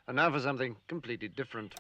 And now for something completely different.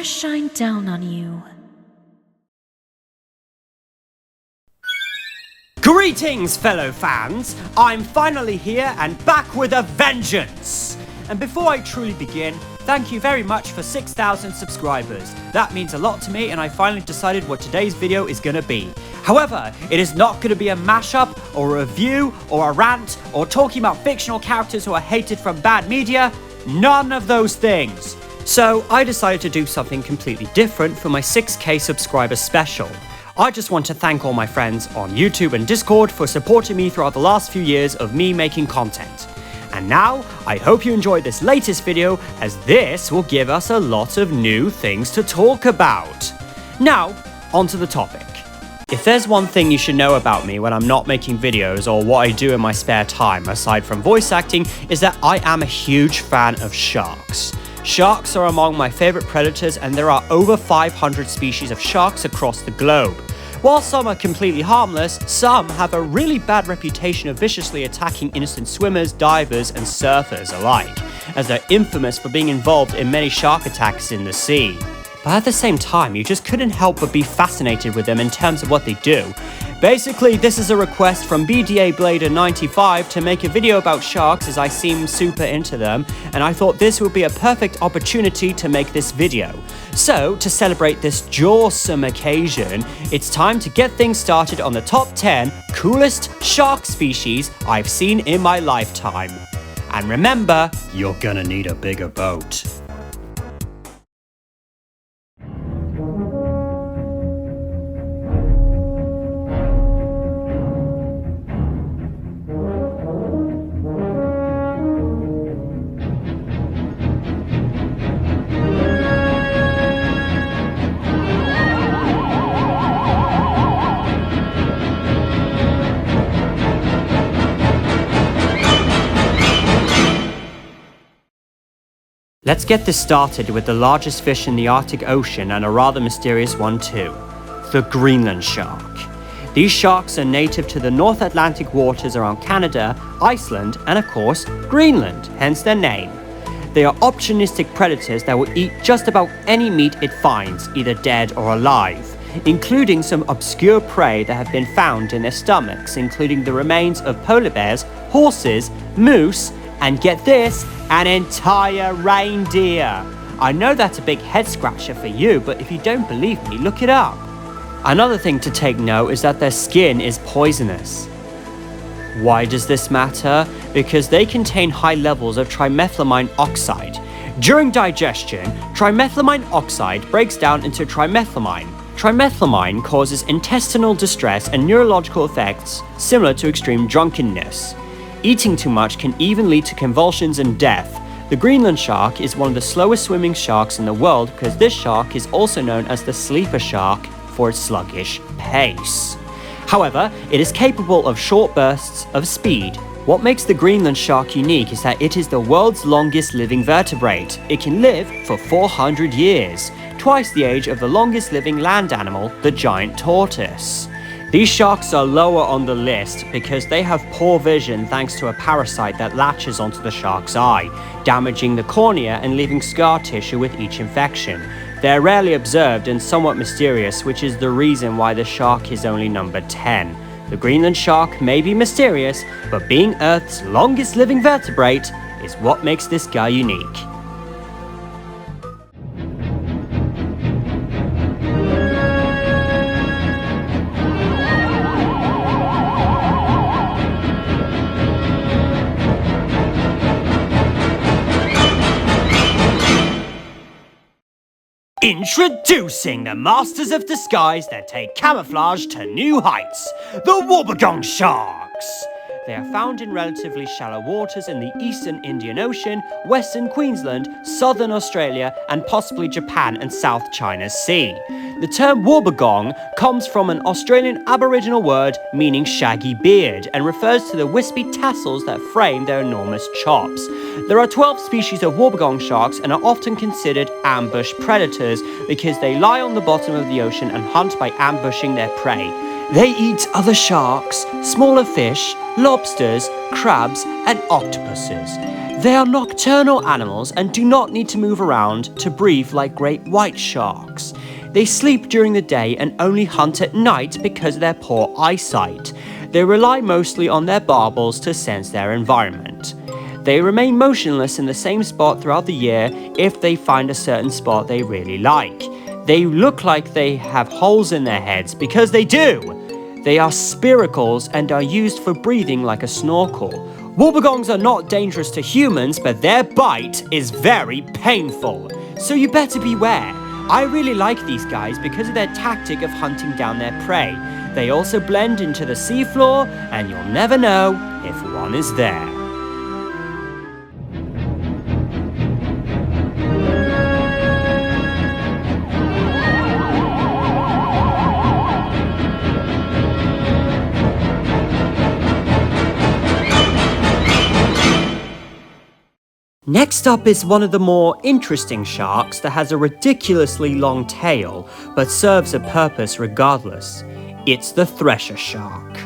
Shine down on you. Greetings, fellow fans! I'm finally here and back with a vengeance! And before I truly begin, thank you very much for 6,000 subscribers. That means a lot to me, and I finally decided what today's video is gonna be. However, it is not gonna be a mashup, or a review, or a rant, or talking about fictional characters who are hated from bad media. None of those things. So I decided to do something completely different for my 6K subscriber special. I just want to thank all my friends on YouTube and Discord for supporting me throughout the last few years of me making content. And now, I hope you enjoyed this latest video, as this will give us a lot of new things to talk about. Now, onto the topic. If there's one thing you should know about me when I'm not making videos or what I do in my spare time, aside from voice acting, is that I am a huge fan of sharks. Sharks are among my favorite predators, and there are over 500 species of sharks across the globe. While some are completely harmless, some have a really bad reputation of viciously attacking innocent swimmers, divers, and surfers alike, as they're infamous for being involved in many shark attacks in the sea. But at the same time, you just couldn't help but be fascinated with them in terms of what they do. Basically, this is a request from 𝕮𝔬𝔫-𝔬𝔫 to make a video about sharks, as I seem super into them, and I thought this would be a perfect opportunity to make this video. So, to celebrate this 𝔬𝔫 occasion, it's time to get things started on the top 10 coolest shark species I've seen in my lifetime. And remember, you're gonna need a bigger boat. Let's get this started with the largest fish in the Arctic Ocean, and a rather mysterious one too, the Greenland Shark. These sharks are native to the North Atlantic waters around Canada, Iceland, and of course, Greenland, hence their name. They are opportunistic predators that will eat just about any meat it finds, either dead or alive, including some obscure prey that have been found in their stomachs, including the remains of polar bears, horses, moose, and get this, an entire reindeer. I know that's a big head scratcher for you, but if you don't believe me, look it up. Another thing to take note is that their skin is poisonous. Why does this matter? Because they contain high levels of trimethylamine oxide. During digestion, trimethylamine oxide breaks down into trimethylamine. Trimethylamine causes intestinal distress and neurological effects similar to extreme drunkenness. Eating too much can even lead to convulsions and death. The Greenland shark is one of the slowest swimming sharks in the world, because this shark is also known as the sleeper shark for its sluggish pace. However, it is capable of short bursts of speed. What makes the Greenland shark unique is that it is the world's longest living vertebrate. It can live for 400 years, twice the age of the longest living land animal, the giant tortoise. These sharks are lower on the list because they have poor vision thanks to a parasite that latches onto the shark's eye, damaging the cornea and leaving scar tissue with each infection. They're rarely observed and somewhat mysterious, which is the reason why the shark is only number 10. The Greenland shark may be mysterious, but being Earth's longest living vertebrate is what makes this guy unique. Introducing the masters of disguise that take camouflage to new heights, the Wobbegong Sharks. They are found in relatively shallow waters in the eastern Indian Ocean, western Queensland, southern Australia, and possibly Japan and South China Sea. The term Wobbegong comes from an Australian Aboriginal word meaning shaggy beard and refers to the wispy tassels that frame their enormous chops. There are 12 species of Wobbegong sharks and are often considered ambush predators because they lie on the bottom of the ocean and hunt by ambushing their prey. They eat other sharks, smaller fish, lobsters, crabs, and octopuses. They are nocturnal animals and do not need to move around to breathe like great white sharks. They sleep during the day and only hunt at night because of their poor eyesight. They rely mostly on their barbels to sense their environment. They remain motionless in the same spot throughout the year if they find a certain spot they really like. They look like they have holes in their heads because they do! They are spiracles and are used for breathing like a snorkel. Wobbegongs are not dangerous to humans, but their bite is very painful. So you better beware. I really like these guys because of their tactic of hunting down their prey. They also blend into the seafloor, and you'll never know if one is there. Next up is one of the more interesting sharks that has a ridiculously long tail, but serves a purpose regardless. It's the thresher shark.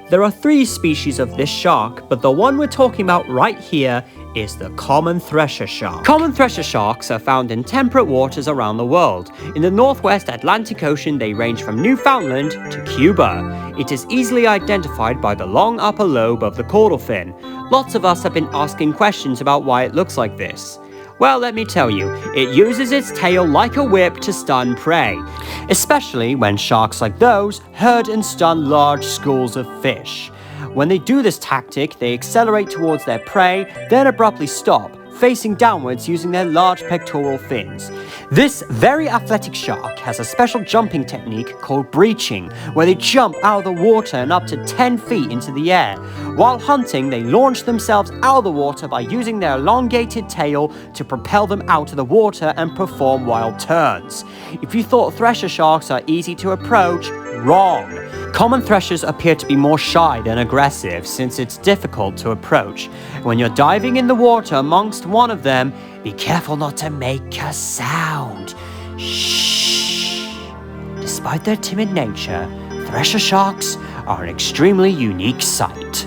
There are 3 species of this shark, but the one we're talking about right here is the common thresher shark. Common thresher sharks are found in temperate waters around the world. In the northwest Atlantic Ocean, they range from Newfoundland to Cuba. It is easily identified by the long upper lobe of the caudal fin. Lots of us have been asking questions about why it looks like this. Well, let me tell you, it uses its tail like a whip to stun prey, especially when sharks like those herd and stun large schools of fish. When they do this tactic, they accelerate towards their prey, then abruptly stop, facing downwards using their large pectoral fins. This very athletic shark has a special jumping technique called breaching, where they jump out of the water and up to 10 feet into the air. While hunting, they launch themselves out of the water by using their elongated tail to propel them out of the water and perform wild turns. If you thought thresher sharks are easy to approach, wrong. Common threshers appear to be more shy than aggressive since it's difficult to approach. When you're diving in the water amongst one of them, be careful not to make a sound. Shh. Despite their timid nature, thresher sharks are an extremely unique sight.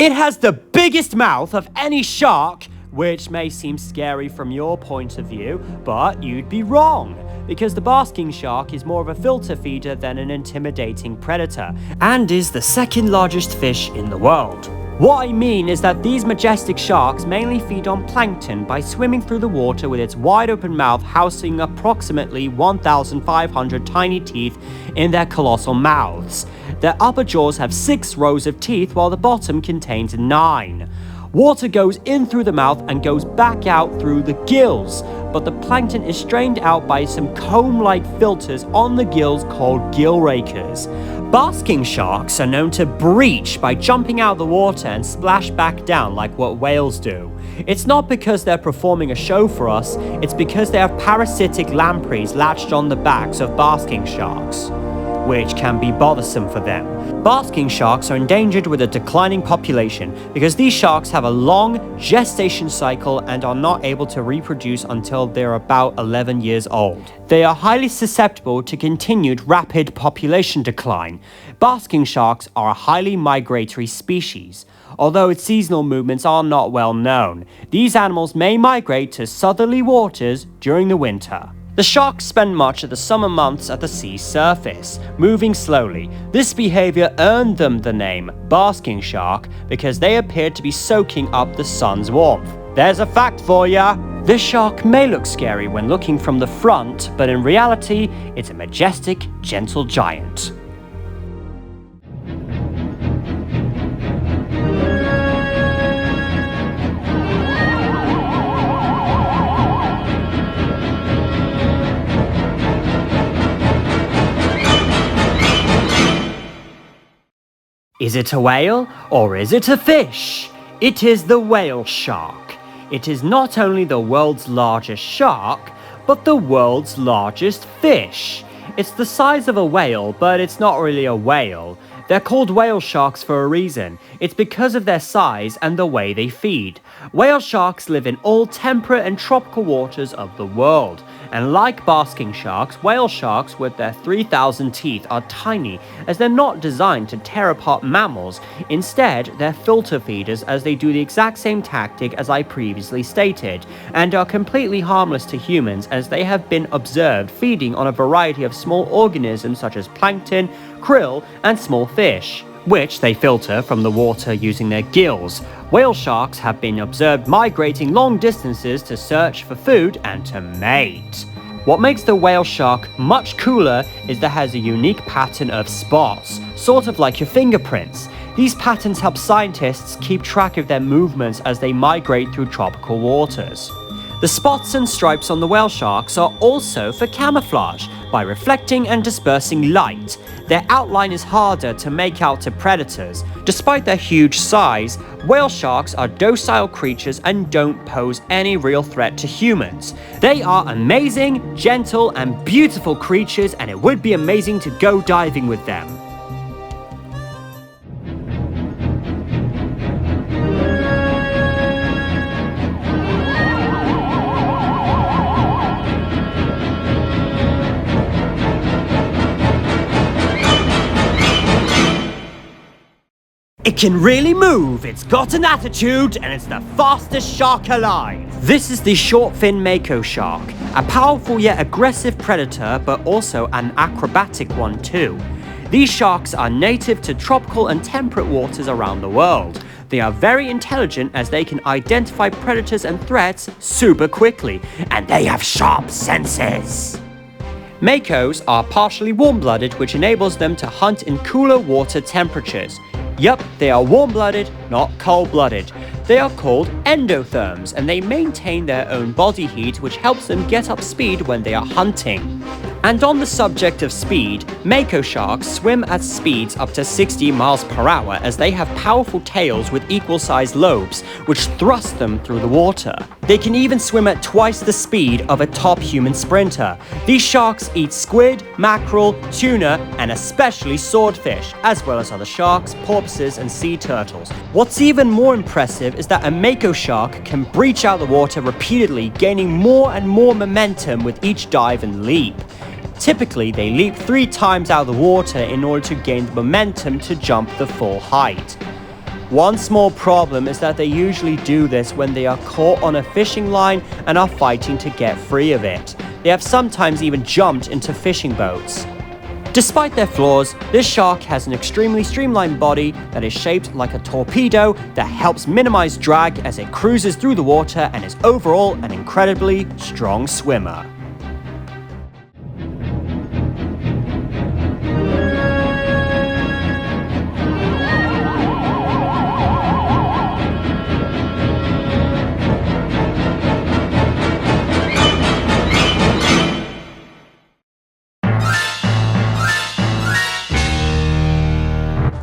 It has the biggest mouth of any shark, which may seem scary from your point of view, but you'd be wrong, because the basking shark is more of a filter feeder than an intimidating predator, and is the 2nd largest fish in the world. What I mean is that these majestic sharks mainly feed on plankton by swimming through the water with its wide open mouth housing approximately 1,500 tiny teeth in their colossal mouths. Their upper jaws have 6 rows of teeth while the bottom contains 9. Water goes in through the mouth and goes back out through the gills, but the plankton is strained out by some comb-like filters on the gills called gill rakers. Basking sharks are known to breach by jumping out of the water and splash back down like what whales do. It's not because they're performing a show for us, it's because they have parasitic lampreys latched on the backs of basking sharks, which can be bothersome for them. Basking sharks are endangered with a declining population because these sharks have a long gestation cycle and are not able to reproduce until they're about 11 years old. They are highly susceptible to continued rapid population decline. Basking sharks are a highly migratory species. Although its seasonal movements are not well known, these animals may migrate to southerly waters during the winter. The sharks spend much of the summer months at the sea surface, moving slowly. This behavior earned them the name basking shark because they appeared to be soaking up the sun's warmth. There's a fact for ya! This shark may look scary when looking from the front, but in reality, it's a majestic, gentle giant. Is it a whale or is it a fish? It is the whale shark. It is not only the world's largest shark, but the world's largest fish. It's the size of a whale, but it's not really a whale. They're called whale sharks for a reason. It's because of their size and the way they feed. Whale sharks live in all temperate and tropical waters of the world. And like basking sharks, whale sharks with their 3,000 teeth are tiny, as they're not designed to tear apart mammals. Instead, they're filter feeders, as they do the exact same tactic as I previously stated, and are completely harmless to humans, as they have been observed feeding on a variety of small organisms such as plankton, krill, and small fish, which they filter from the water using their gills. Whale sharks have been observed migrating long distances to search for food and to mate. What makes the whale shark much cooler is that it has a unique pattern of spots, sort of like your fingerprints. These patterns help scientists keep track of their movements as they migrate through tropical waters. The spots and stripes on the whale sharks are also for camouflage, by reflecting and dispersing light. Their outline is harder to make out to predators. Despite their huge size, whale sharks are docile creatures and don't pose any real threat to humans. They are amazing, gentle, and beautiful creatures, and it would be amazing to go diving with them. It can really move, it's got an attitude, and it's the fastest shark alive. This is the short fin Mako shark, a powerful yet aggressive predator, but also an acrobatic one too. These sharks are native to tropical and temperate waters around the world. They are very intelligent, as they can identify predators and threats super quickly, and they have sharp senses. Makos are partially warm-blooded, which enables them to hunt in cooler water temperatures. Yup, they are warm-blooded, not cold-blooded. They are called endotherms, and they maintain their own body heat, which helps them get up speed when they are hunting. And on the subject of speed, Mako sharks swim at speeds up to 60 miles per hour, as they have powerful tails with equal-sized lobes, which thrust them through the water. They can even swim at twice the speed of a top human sprinter. These sharks eat squid, mackerel, tuna, and especially swordfish, as well as other sharks, porpoises, and sea turtles. What's even more impressive is that a Mako shark can breach out of the water repeatedly, gaining more and more momentum with each dive and leap. Typically, they leap 3 times out of the water in order to gain the momentum to jump the full height. One small problem is that they usually do this when they are caught on a fishing line and are fighting to get free of it. They have sometimes even jumped into fishing boats. Despite their flaws, this shark has an extremely streamlined body that is shaped like a torpedo that helps minimize drag as it cruises through the water, and is overall an incredibly strong swimmer.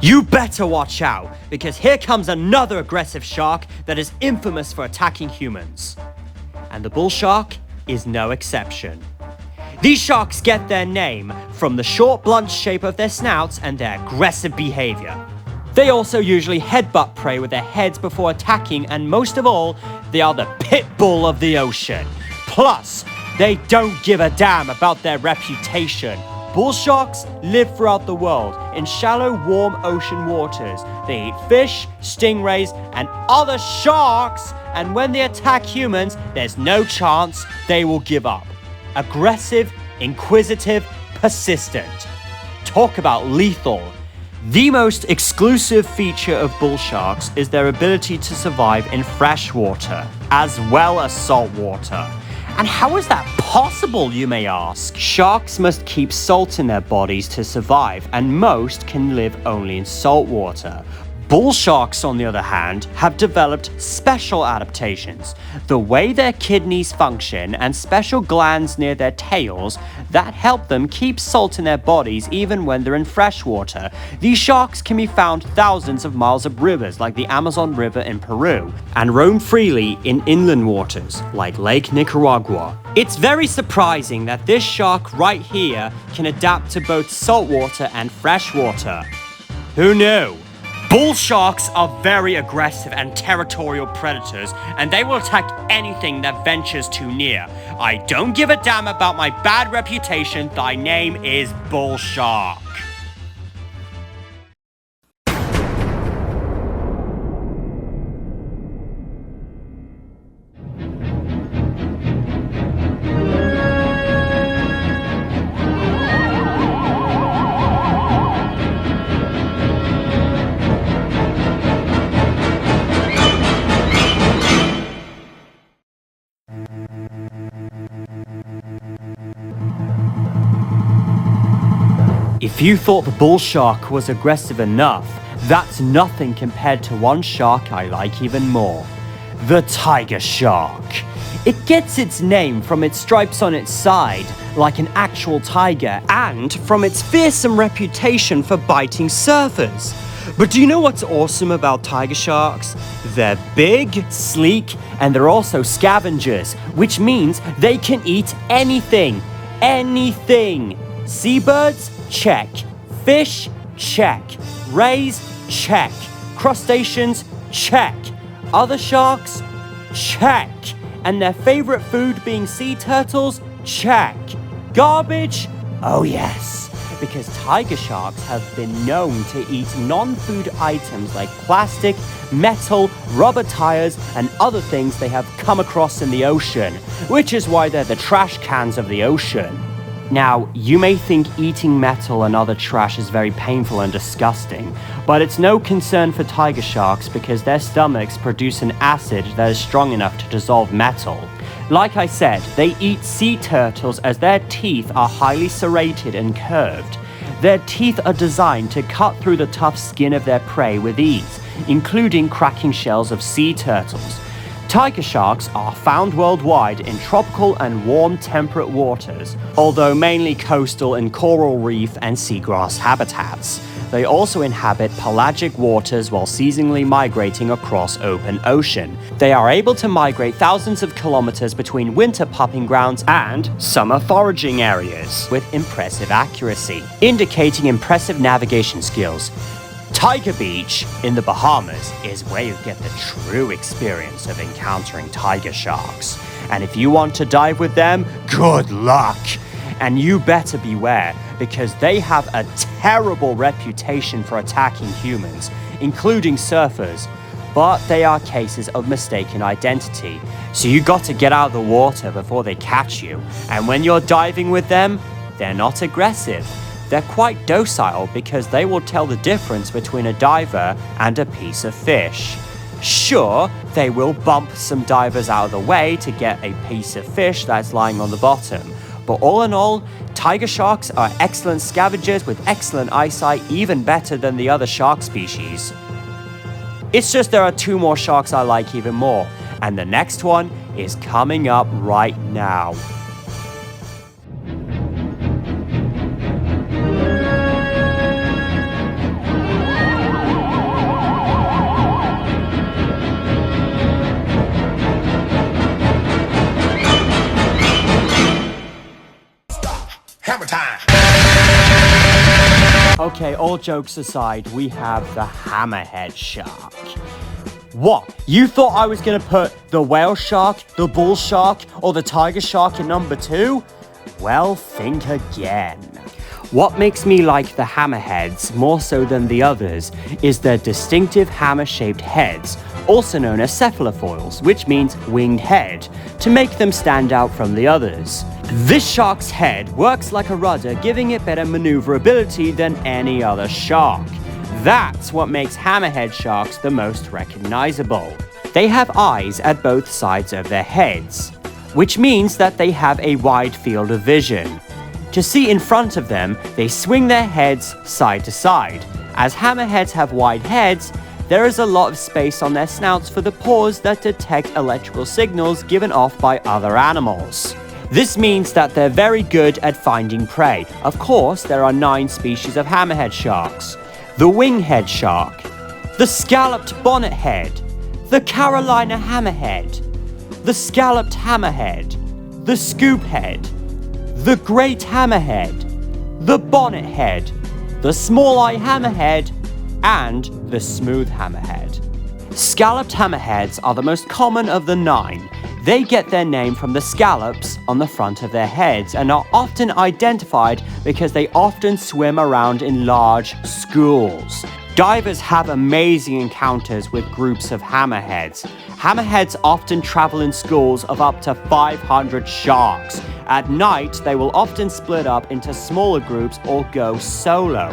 You better watch out, because here comes another aggressive shark that is infamous for attacking humans. And the bull shark is no exception. These sharks get their name from the short, blunt shape of their snouts and their aggressive behavior. They also usually headbutt prey with their heads before attacking, and most of all, they are the pit bull of the ocean. Plus, they don't give a damn about their reputation. Bull sharks live throughout the world in shallow, warm ocean waters. They eat fish, stingrays, and other sharks, and when they attack humans, there's no chance they will give up. Aggressive, inquisitive, persistent. Talk about lethal. The most exclusive feature of bull sharks is their ability to survive in fresh water, as well as salt water. And how is that possible, you may ask? Sharks must keep salt in their bodies to survive, and most can live only in salt water. Bull sharks, on the other hand, have developed special adaptations. The way their kidneys function and special glands near their tails that help them keep salt in their bodies even when they're in fresh water. These sharks can be found thousands of miles up rivers like the Amazon River in Peru and roam freely in inland waters like Lake Nicaragua. It's very surprising that this shark right here can adapt to both saltwater and fresh water. Who knew? Bull sharks are very aggressive and territorial predators, and they will attack anything that ventures too near. I don't give a damn about my bad reputation. Thy name is Bull Shark. If you thought the bull shark was aggressive enough, that's nothing compared to one shark I like even more. The tiger shark. It gets its name from its stripes on its side, like an actual tiger, and from its fearsome reputation for biting surfers. But do you know what's awesome about tiger sharks? They're big, sleek, and they're also scavengers, which means they can eat anything. Anything. Seabirds? Check. Fish? Check. Rays? Check. Crustaceans? Check. Other sharks? Check. And their favorite food being sea turtles? Check. Garbage? Oh yes, because tiger sharks have been known to eat non-food items like plastic, metal, rubber tires, and other things they have come across in the ocean, which is why they're the trash cans of the ocean. Now, you may think eating metal and other trash is very painful and disgusting, but it's no concern for tiger sharks because their stomachs produce an acid that is strong enough to dissolve metal. Like I said, they eat sea turtles as their teeth are highly serrated and curved. Their teeth are designed to cut through the tough skin of their prey with ease, including cracking shells of sea turtles. Tiger sharks are found worldwide in tropical and warm temperate waters, although mainly coastal and coral reef and seagrass habitats. They also inhabit pelagic waters while seasonally migrating across open ocean. They are able to migrate thousands of kilometers between winter pupping grounds and summer foraging areas with impressive accuracy, indicating impressive navigation skills. Tiger Beach in the Bahamas is where you get the true experience of encountering tiger sharks. And if you want to dive with them, good luck! And you better beware, because they have a terrible reputation for attacking humans, including surfers. But they are cases of mistaken identity, so you got to get out of the water before they catch you. And when you're diving with them, they're not aggressive. They're quite docile because they will tell the difference between a diver and a piece of fish. Sure, they will bump some divers out of the way to get a piece of fish that's lying on the bottom. But all in all, tiger sharks are excellent scavengers with excellent eyesight, even better than the other shark species. It's just there are two more sharks I like even more, and the next one is coming up right now. Okay, all jokes aside, we have the Hammerhead Shark. What? You thought I was gonna put the whale shark, the bull shark, or the tiger shark in number 2? Well, think again. What makes me like the hammerheads more so than the others is their distinctive hammer-shaped heads, also known as cephalofoils, which means winged head, to make them stand out from the others. This shark's head works like a rudder, giving it better maneuverability than any other shark. That's what makes hammerhead sharks the most recognizable. They have eyes at both sides of their heads, which means that they have a wide field of vision. To see in front of them, they swing their heads side to side. As hammerheads have wide heads, there is a lot of space on their snouts for the paws that detect electrical signals given off by other animals. This means that they're very good at finding prey. Of course, there are 9 species of hammerhead sharks. The winghead shark, the scalloped bonnethead, the Carolina hammerhead, the scalloped hammerhead, the scoophead, the great hammerhead, the bonnethead, the small-eye hammerhead, and the smooth hammerhead. Scalloped hammerheads are the most common of the 9. They get their name from the scallops on the front of their heads and are often identified because they often swim around in large schools. Divers have amazing encounters with groups of hammerheads. Hammerheads often travel in schools of up to 500 sharks. At night, they will often split up into smaller groups or go solo.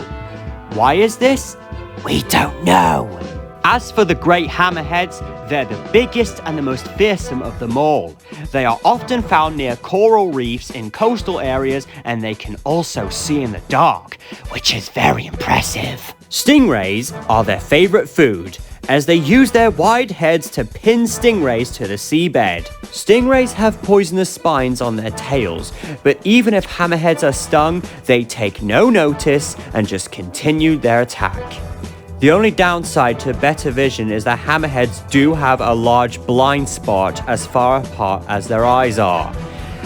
Why is this? We don't know. As for the great hammerheads, they're the biggest and the most fearsome of them all. They are often found near coral reefs in coastal areas, and they can also see in the dark, which is very impressive. Stingrays are their favorite food, as they use their wide heads to pin stingrays to the seabed. Stingrays have poisonous spines on their tails, but even if hammerheads are stung, they take no notice and just continue their attack. The only downside to better vision is that hammerheads do have a large blind spot as far apart as their eyes are.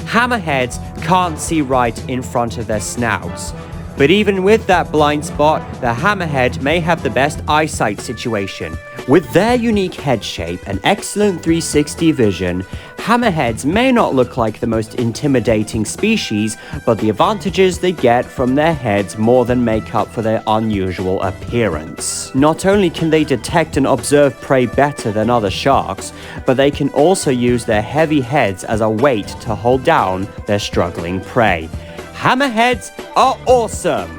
Hammerheads can't see right in front of their snouts. But even with that blind spot, the hammerhead may have the best eyesight situation. With their unique head shape and excellent 360 vision, hammerheads may not look like the most intimidating species, but the advantages they get from their heads more than make up for their unusual appearance. Not only can they detect and observe prey better than other sharks, but they can also use their heavy heads as a weight to hold down their struggling prey. Hammerheads are awesome!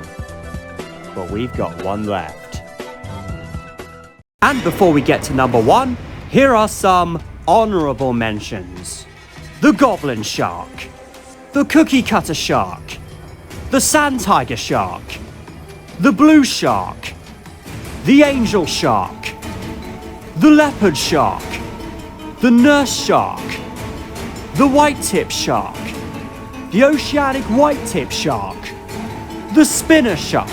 But we've got one left. And before we get to number 1, here are some honorable mentions. The Goblin Shark, the Cookie Cutter Shark, the Sand Tiger Shark, the Blue Shark, the Angel Shark, the Leopard Shark, the Nurse Shark, the White-Tip Shark, the Oceanic White-Tip Shark, the Spinner Shark,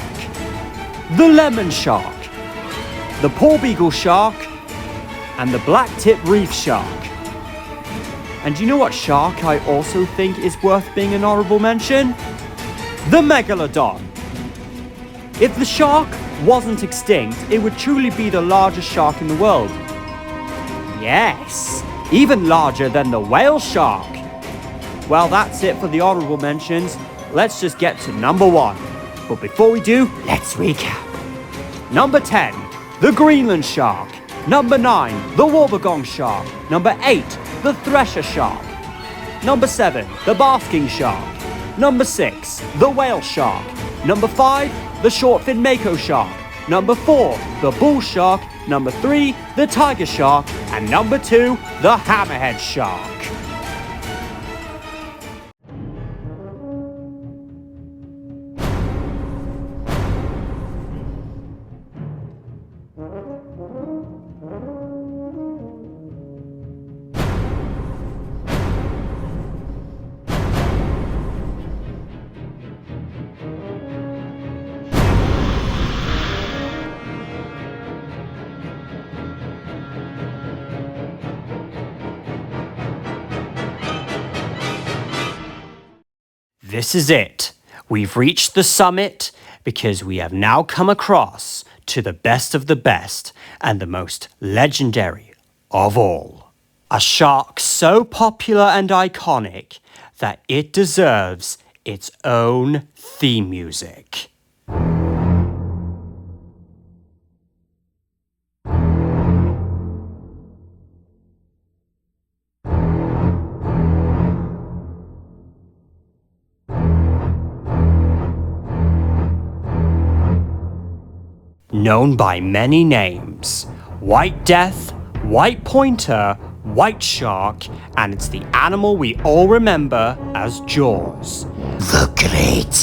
the Lemon Shark, the Porbeagle Shark, and the Black-Tip Reef Shark. And do you know what shark I also think is worth being an honorable mention? The Megalodon. If the shark wasn't extinct, it would truly be the largest shark in the world. Yes, even larger than the whale shark. Well, that's it for the honorable mentions. Let's just get to number 1. But before we do, let's recap. Number 10, the Greenland Shark. Number 9, the Wobbegong Shark. Number 8, the Thresher Shark. Number 7, the Basking Shark. Number 6, the Whale Shark. Number 5, the Short-Fin Mako Shark. Number 4, the Bull Shark. Number 3, the Tiger Shark. And number 2, the Hammerhead Shark. This is it. We've reached the summit because we have now come across to the best of the best and the most legendary of all. A shark so popular and iconic that it deserves its own theme music. known by many names: white death, white pointer, white shark, and it's the animal we all remember as Jaws. The Great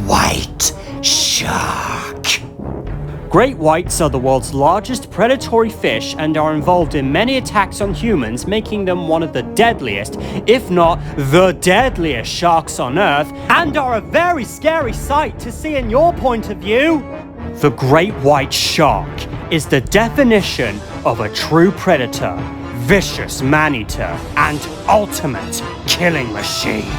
White Shark. Great whites are the world's largest predatory fish and are involved in many attacks on humans, making them one of the deadliest, if not the deadliest sharks on Earth, and are a very scary sight to see in your point of view. The great white shark is the definition of a true predator, vicious man-eater, and ultimate killing machine.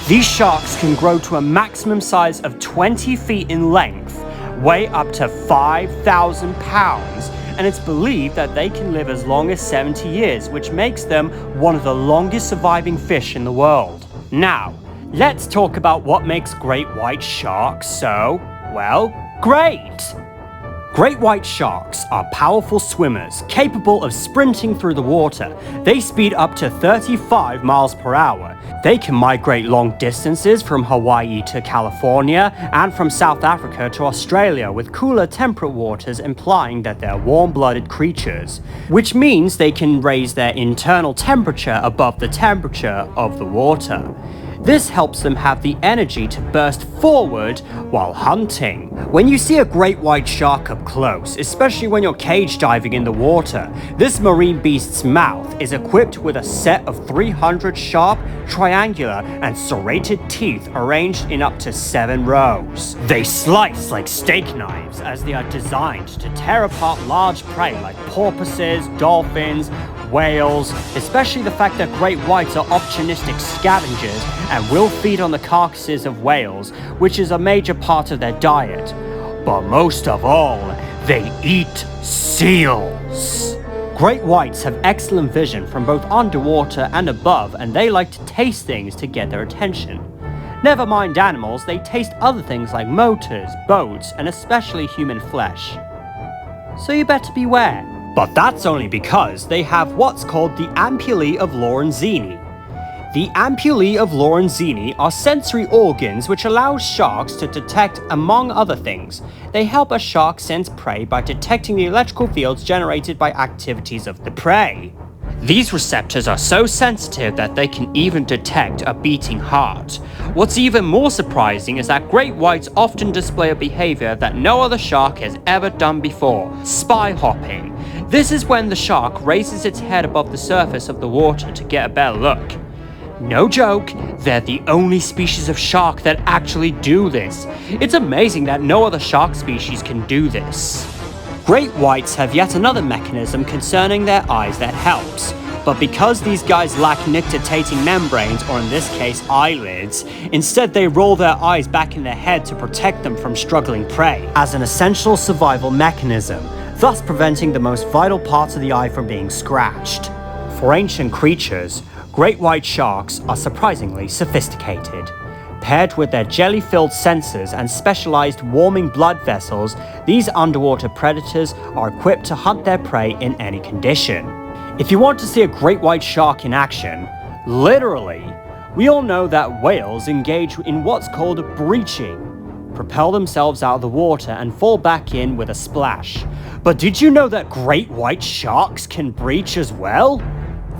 These sharks can grow to a maximum size of 20 feet in length, weigh up to 5,000 pounds, and it's believed that they can live as long as 70 years, which makes them one of the longest surviving fish in the world. Now, let's talk about what makes great white sharks so, well, great! Great white sharks are powerful swimmers, capable of sprinting through the water. They speed up to 35 miles per hour. They can migrate long distances from Hawaii to California and from South Africa to Australia with cooler temperate waters, implying that they're warm-blooded creatures, which means they can raise their internal temperature above the temperature of the water. This helps them have the energy to burst forward while hunting. When you see a great white shark up close, especially when you're cage diving in the water, this marine beast's mouth is equipped with a set of 300 sharp, triangular, and serrated teeth arranged in up to 7 rows. They slice like steak knives as they are designed to tear apart large prey like porpoises, dolphins, whales, especially the fact that great whites are opportunistic scavengers and will feed on the carcasses of whales, which is a major part of their diet. But most of all, they eat seals. Great whites have excellent vision from both underwater and above, and they like to taste things to get their attention. Never mind animals, they taste other things like motors, boats, and especially human flesh. So you better beware. But that's only because they have what's called the ampullae of Lorenzini. The ampullae of Lorenzini are sensory organs which allow sharks to detect, among other things. They help a shark sense prey by detecting the electrical fields generated by activities of the prey. These receptors are so sensitive that they can even detect a beating heart. What's even more surprising is that great whites often display a behavior that no other shark has ever done before: spy hopping. This is when the shark raises its head above the surface of the water to get a better look. No joke, they're the only species of shark that actually do this. It's amazing that no other shark species can do this. Great whites have yet another mechanism concerning their eyes that helps, but because these guys lack nictitating membranes, or in this case eyelids, instead they roll their eyes back in their head to protect them from struggling prey, as an essential survival mechanism, thus preventing the most vital parts of the eye from being scratched. For ancient creatures, great white sharks are surprisingly sophisticated. Paired with their jelly-filled senses and specialized warming blood vessels, these underwater predators are equipped to hunt their prey in any condition. If you want to see a great white shark in action, literally, we all know that whales engage in what's called breaching, propel themselves out of the water and fall back in with a splash. But did you know that great white sharks can breach as well?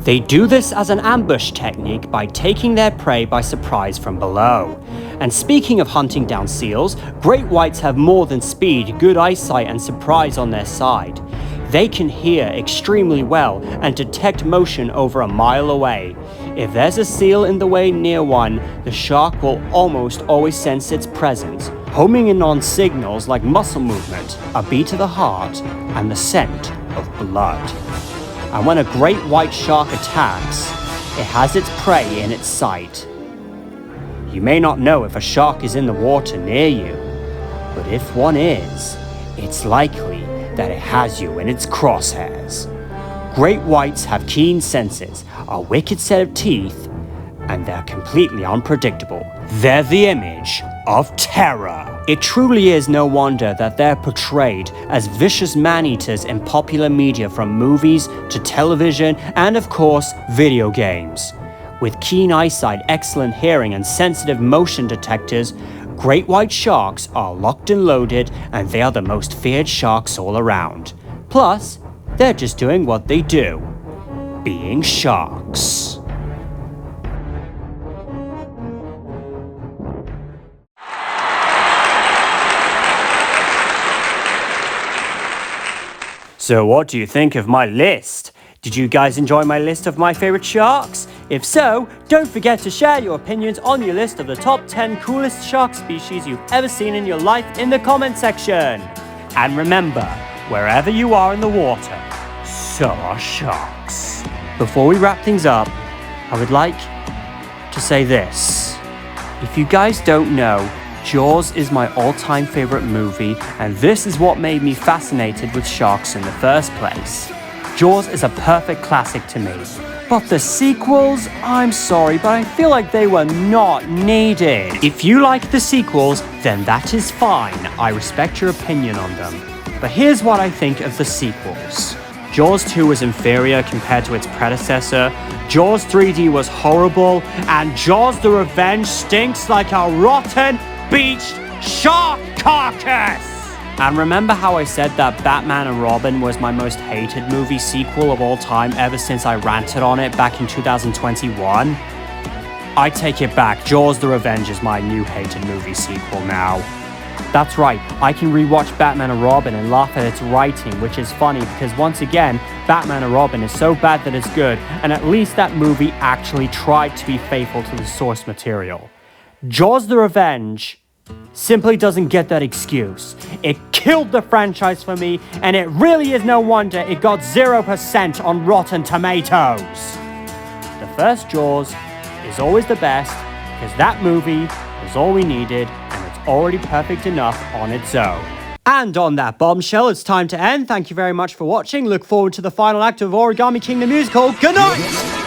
They do this as an ambush technique by taking their prey by surprise from below. And speaking of hunting down seals, great whites have more than speed, good eyesight, and surprise on their side. They can hear extremely well and detect motion over a mile away. If there's a seal in the way near one, the shark will almost always sense its presence, homing in on signals like muscle movement, a beat of the heart, and the scent of blood. And when a great white shark attacks, it has its prey in its sight. You may not know if a shark is in the water near you, but if one is, it's likely that it has you in its crosshairs. Great whites have keen senses, a wicked set of teeth, and they're completely unpredictable. They're the image of terror. It truly is no wonder that they're portrayed as vicious man-eaters in popular media, from movies to television and, of course, video games. With keen eyesight, excellent hearing, and sensitive motion detectors, great white sharks are locked and loaded, and they are the most feared sharks all around. Plus, they're just doing what they do, being sharks. So what do you think of my list? Did you guys enjoy my list of my favorite sharks? If so, don't forget to share your opinions on your list of the top 10 coolest shark species you've ever seen in your life in the comment section. And remember, wherever you are in the water, so are sharks. Before we wrap things up, I would like to say this. If you guys don't know, Jaws is my all-time favorite movie, and this is what made me fascinated with sharks in the first place. Jaws is a perfect classic to me, but the sequels, I'm sorry, but I feel like they were not needed. If you like the sequels, then that is fine. I respect your opinion on them. But here's what I think of the sequels. Jaws 2 was inferior compared to its predecessor, Jaws 3D was horrible, and Jaws the Revenge stinks like a rotten, beached shark carcass! And remember how I said that Batman and Robin was my most hated movie sequel of all time ever since I ranted on it back in 2021? I take it back, Jaws the Revenge is my new hated movie sequel now. That's right, I can rewatch Batman and Robin and laugh at its writing, which is funny because once again, Batman and Robin is so bad that it's good, and at least that movie actually tried to be faithful to the source material. Jaws the Revenge simply doesn't get that excuse. It killed the franchise for me, and it really is no wonder it got 0% on Rotten Tomatoes. The first Jaws is always the best, because that movie was all we needed, and it's already perfect enough on its own. And on that bombshell, it's time to end. Thank you very much for watching. Look forward to the final act of Origami King the Musical. Good night!